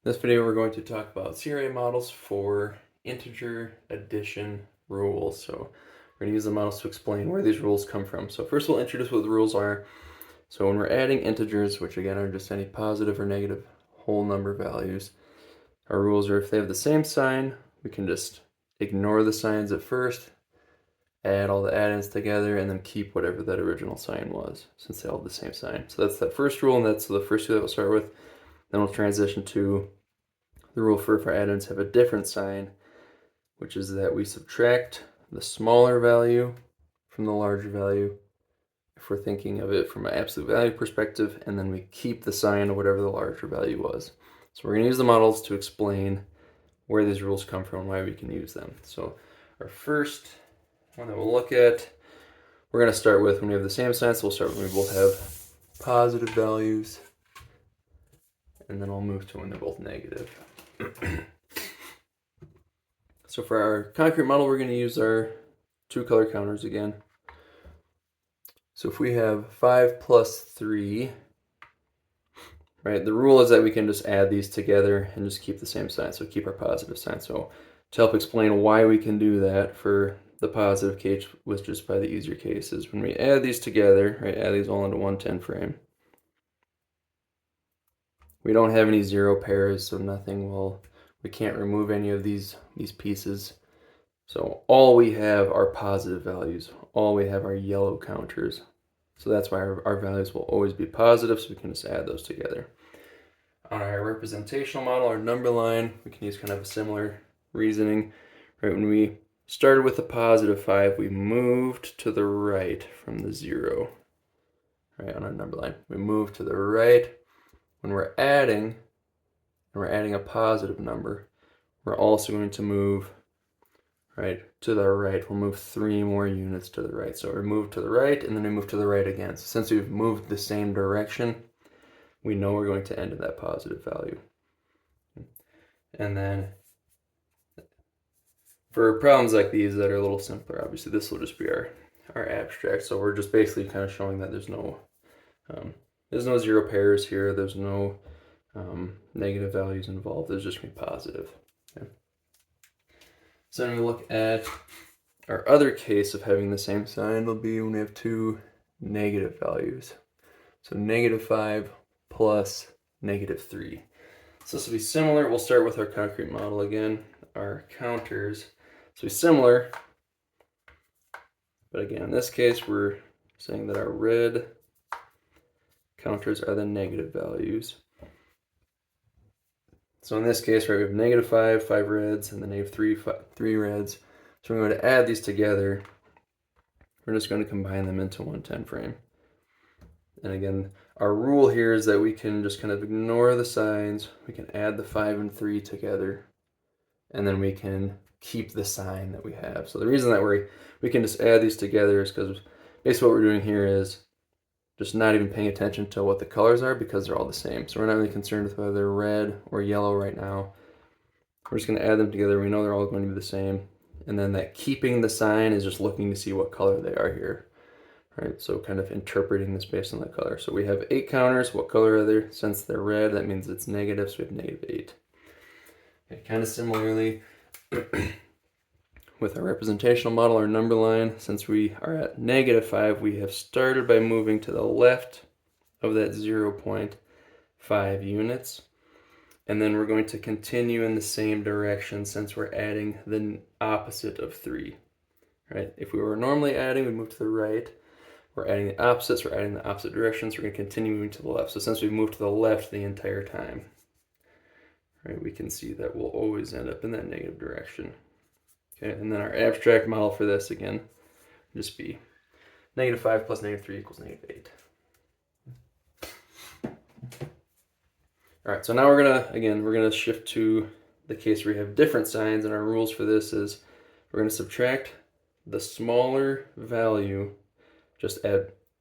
In this video, we're going to talk about CRA models for integer addition rules. So we're going to use the models to explain where these rules come from. So first we'll introduce what the rules are. So when we're adding integers, which again are just any positive or negative whole number values, our rules are if they have the same sign, we can just ignore the signs at first, add all the add-ins together, and then keep whatever that original sign was, since they all have the same sign. So that's that first rule, and that's the first two that we'll start with. Then we'll transition to the rule for if our add-ins have a different sign, which is that we subtract the smaller value from the larger value if we're thinking of it from an absolute value perspective, and then we keep the sign of whatever the larger value was. So we're going to use the models to explain where these rules come from and why we can use them. So our first one that we'll look at, we're going to start with when we have the same sign, so we'll start when we both have positive values, and then I'll move to when they're both negative. So for our concrete model, we're going to use our two color counters again. So if we have 5 plus 3, right, the rule is that we can just add these together and just keep the same sign, so keep our positive sign. So to help explain why we can do that for the positive case, which is by the easier cases, when we add these together, right, add these all into one 10 frame, we don't have any zero pairs, so we can't remove any of these pieces. So all we have are positive values. All we have are yellow counters. So that's why our values will always be positive, so we can just add those together. On our representational model, our number line, we can use kind of a similar reasoning. Right, when we started with a positive 5, we moved to the right from the 0. Right, on our number line, we move to the right. When we're adding, and we're adding a positive number, we're also going to move right to the right. We'll move 3 more units to the right. So we move to the right, and then we move to the right again. So since we've moved the same direction, we know we're going to end at that positive value. And then for problems like these that are a little simpler, obviously this will just be our abstract. So we're just basically kind of showing that there's no zero pairs here. There's no negative values involved. There's just going to be positive. Okay. So then we look at our other case of having the same sign. It'll be when we have two negative values. So -5 plus -3. So this will be similar. We'll start with our concrete model again. Our counters. So be similar. But again, in this case, we're saying that our red counters are the negative values. So in this case, right, we have -5, 5 reds, and then -3 reds. So we're going to add these together. We're just going to combine them into one 10 frame. And again, our rule here is that we can just kind of ignore the signs. We can add the 5 and 3 together, and then we can keep the sign that we have. So the reason that we can just add these together is because basically what we're doing here is just not even paying attention to what the colors are because they're all the same. So we're not really concerned with whether they're red or yellow right now. We're just going to add them together. We know they're all going to be the same. And then that keeping the sign is just looking to see what color they are here. Right, so kind of interpreting this based on the color. So we have 8 counters. What color are they? Since they're red, that means it's negative, so we have -8. Okay, kind of similarly, with our representational model, our number line, since we are at -5, we have started by moving to the left of that 0.5 units. And then we're going to continue in the same direction since we're adding the opposite of 3. Right? If we were normally adding, we'd move to the right. We're adding the opposites, we're adding the opposite directions, we're going to continue moving to the left. So since we've moved to the left the entire time, right, we can see that we'll always end up in that negative direction. Okay, and then our abstract model for this again would just be -5 plus -3 equals -8. All right, so now we're gonna shift to the case where we have different signs, and our rules for this is we're gonna subtract the smaller value just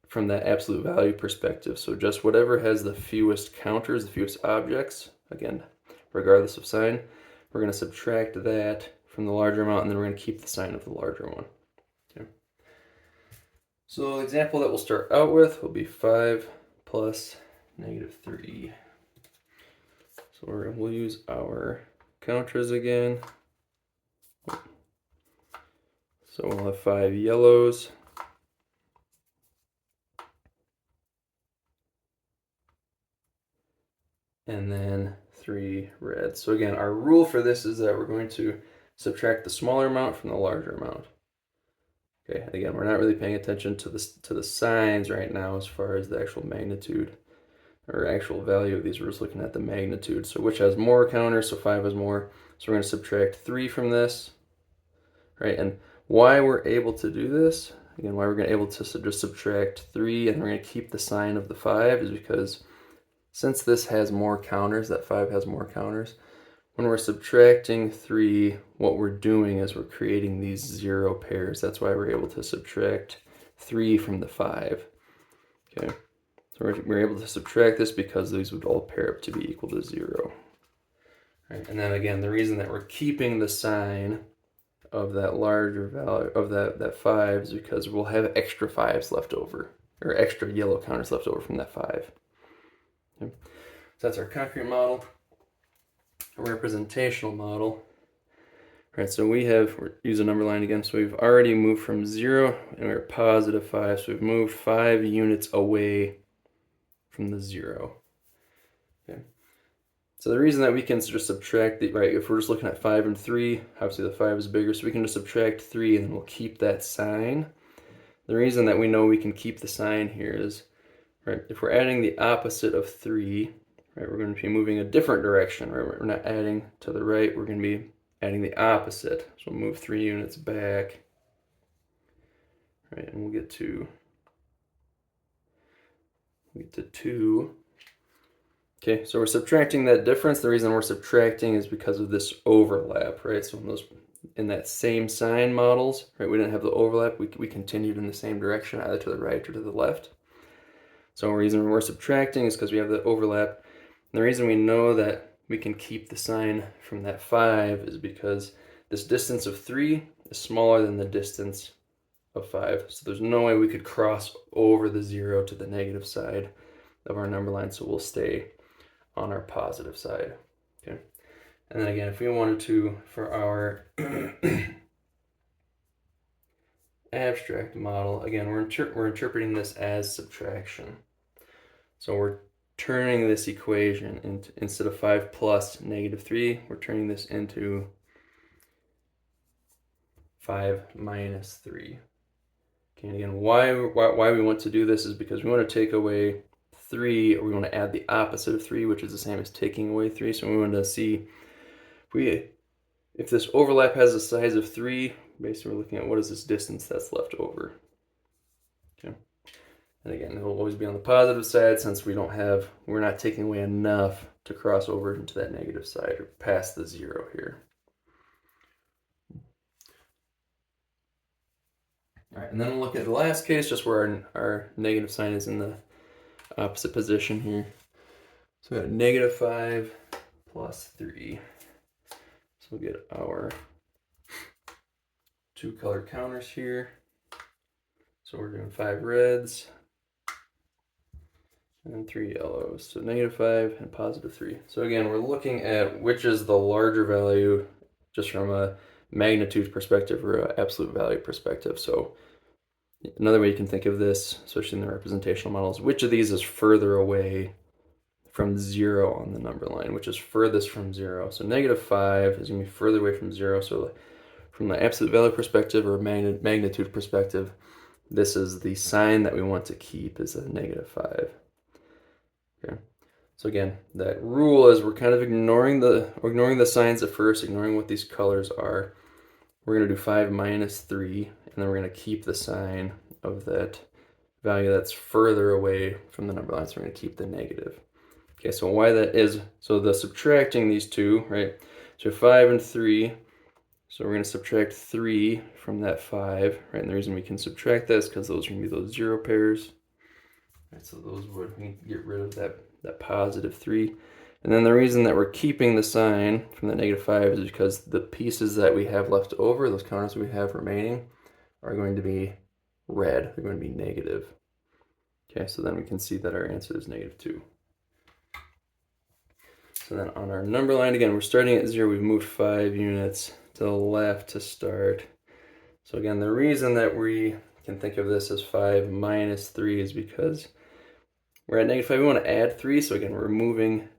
from that absolute value perspective. So just whatever has the fewest counters, the fewest objects, again, regardless of sign, we're going to subtract that from the larger amount, and then we're going to keep the sign of the larger one. Okay. So the example that we'll start out with will be 5 plus -3. So we'll use our counters again. So we'll have 5 yellows. And then 3 reds. So again, our rule for this is that we're going to subtract the smaller amount from the larger amount. Okay, again, we're not really paying attention to the signs right now as far as the actual magnitude or actual value of these. We're just looking at the magnitude. So which has more counters, so 5 has more. So we're going to subtract 3 from this, right? And why we're able to do this, again, why we're going to be able to just subtract 3 and we're going to keep the sign of the 5 is because since this has more counters, that 5 has more counters, when we're subtracting 3, what we're doing is we're creating these 0 pairs. That's why we're able to subtract 3 from the 5. Okay, so we're able to subtract this because these would all pair up to be equal to 0. Right. And then again, the reason that we're keeping the sign of that larger value, of that 5, is because we'll have extra 5s left over, or extra yellow counters left over from that 5. Okay. So that's our concrete model. A representational model. Right, so we're use a number line again. So we've already moved from 0 and we're positive 5. So we've moved 5 units away from the 0. Okay. So the reason that we can just subtract the, right, if we're just looking at 5 and 3, obviously the 5 is bigger, so we can just subtract 3 and then we'll keep that sign. The reason that we know we can keep the sign here is, right, if we're adding the opposite of 3, right, we're going to be moving a different direction, right? We're not adding to the right, we're going to be adding the opposite. So we'll move 3 units back, right, and we'll get to 2. Okay, so we're subtracting that difference. The reason we're subtracting is because of this overlap, right? So in that same sign models, right, we didn't have the overlap. We continued in the same direction, either to the right or to the left. So the reason we're subtracting is because we have the overlap. And the reason we know that we can keep the sign from that 5 is because this distance of 3 is smaller than the distance of 5. So there's no way we could cross over the 0 to the negative side of our number line, so we'll stay on our positive side. Okay. And then again, if we wanted to, for our abstract model, again, we're interpreting this as subtraction. So we're turning this equation into, instead of 5 plus negative 3, we're turning this into 5 minus 3. Okay, and again, why we want to do this is because we want to take away 3, or we want to add the opposite of 3, which is the same as taking away 3. So we want to see if this overlap has the size of 3, basically we're looking at what is this distance that's left over. Okay. And again, it'll always be on the positive side since we're not taking away enough to cross over into that negative side or past the 0 here. All right, and then we'll look at the last case, just where our negative sign is in the opposite position here. So we got negative 5 plus 3. So we'll get our 2 color counters here. So we're doing 5 reds and 3 yellows. So negative 5 and positive 3. So again, we're looking at which is the larger value just from a magnitude perspective or an absolute value perspective. So another way you can think of this, especially in the representational models, which of these is further away from 0 on the number line, which is furthest from 0. So negative 5 is going to be further away from 0. So from the absolute value perspective or magnitude perspective, this is the sign that we want to keep, is a negative 5. Okay. So again, that rule is we're kind of ignoring the signs at first, ignoring what these colors are. We're going to do 5 minus 3, and then we're going to keep the sign of that value that's further away from the number line. So we're going to keep the negative. Okay, so why that is, so the subtracting these two, right? So 5 and 3, so we're going to subtract 3 from that 5, right? And the reason we can subtract this because those are going to be those 0 pairs. Right, so those would, we get rid of that positive 3. And then the reason that we're keeping the sign from the negative 5 is because the pieces that we have left over, those counters we have remaining, are going to be red. They're going to be negative. Okay, so then we can see that our answer is negative 2. So then on our number line, again, we're starting at 0. We've moved 5 units to the left to start. So again, the reason that we can think of this as 5 minus 3 is because we're at -5. We want to add 3. So again, we're moving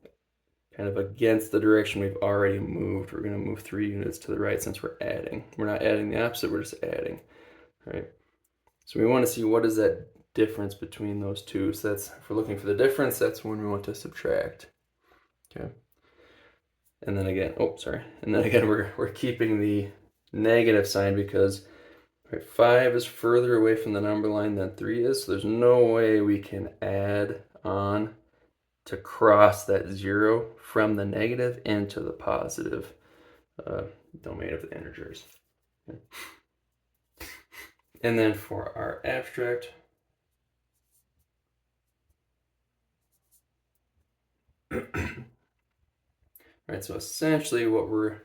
kind of against the direction we've already moved. We're going to move 3 units to the right since we're adding. We're not adding the opposite, we're just adding. Right? So we want to see what is that difference between those two. So that's, if we're looking for the difference, that's when we want to subtract. Okay. And then again, we're keeping the negative sign because 5 is further away from the number line than 3 is. So there's no way we can add on to cross that 0 from the negative into the positive domain of the integers. Okay. And then for our abstract, right, so essentially what we're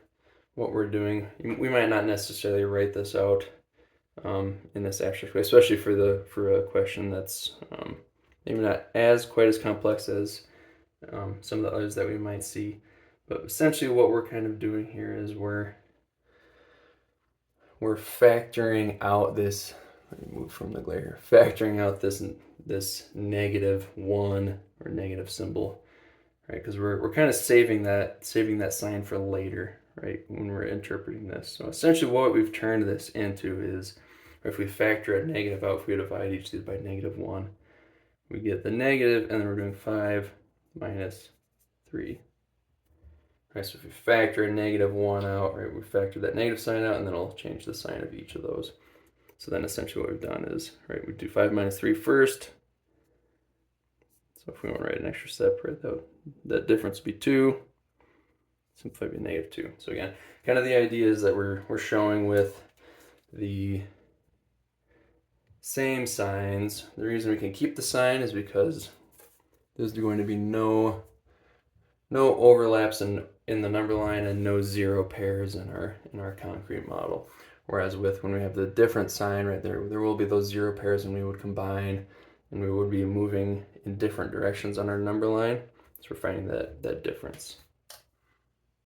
doing, we might not necessarily write this out in this abstract way, especially for a question that's maybe not quite as complex as some of the others that we might see. But essentially what we're kind of doing here is we're factoring out this, let me move from the glare here, factoring out this -1 or negative symbol, right? Because we're kind of saving that sign for later, right, when we're interpreting this. So essentially what we've turned this into is, if we factor a negative out, if we divide each of these by -1, we get the negative, and then we're doing 5 minus 3. Right, so if we factor a -1 out, right, we factor that negative sign out, and then I'll change the sign of each of those. So then essentially what we've done is, right, we do 5 minus 3 first. So if we want to write an extra step, right, that difference would be 2. Simplify by -2. So again, kind of the idea is that we're showing with the same signs. The reason we can keep the sign is because there's going to be no overlaps in the number line and no 0 pairs in our concrete model. Whereas when we have the different sign, right, there will be those 0 pairs, and we would combine, and we would be moving in different directions on our number line. So we're finding that difference.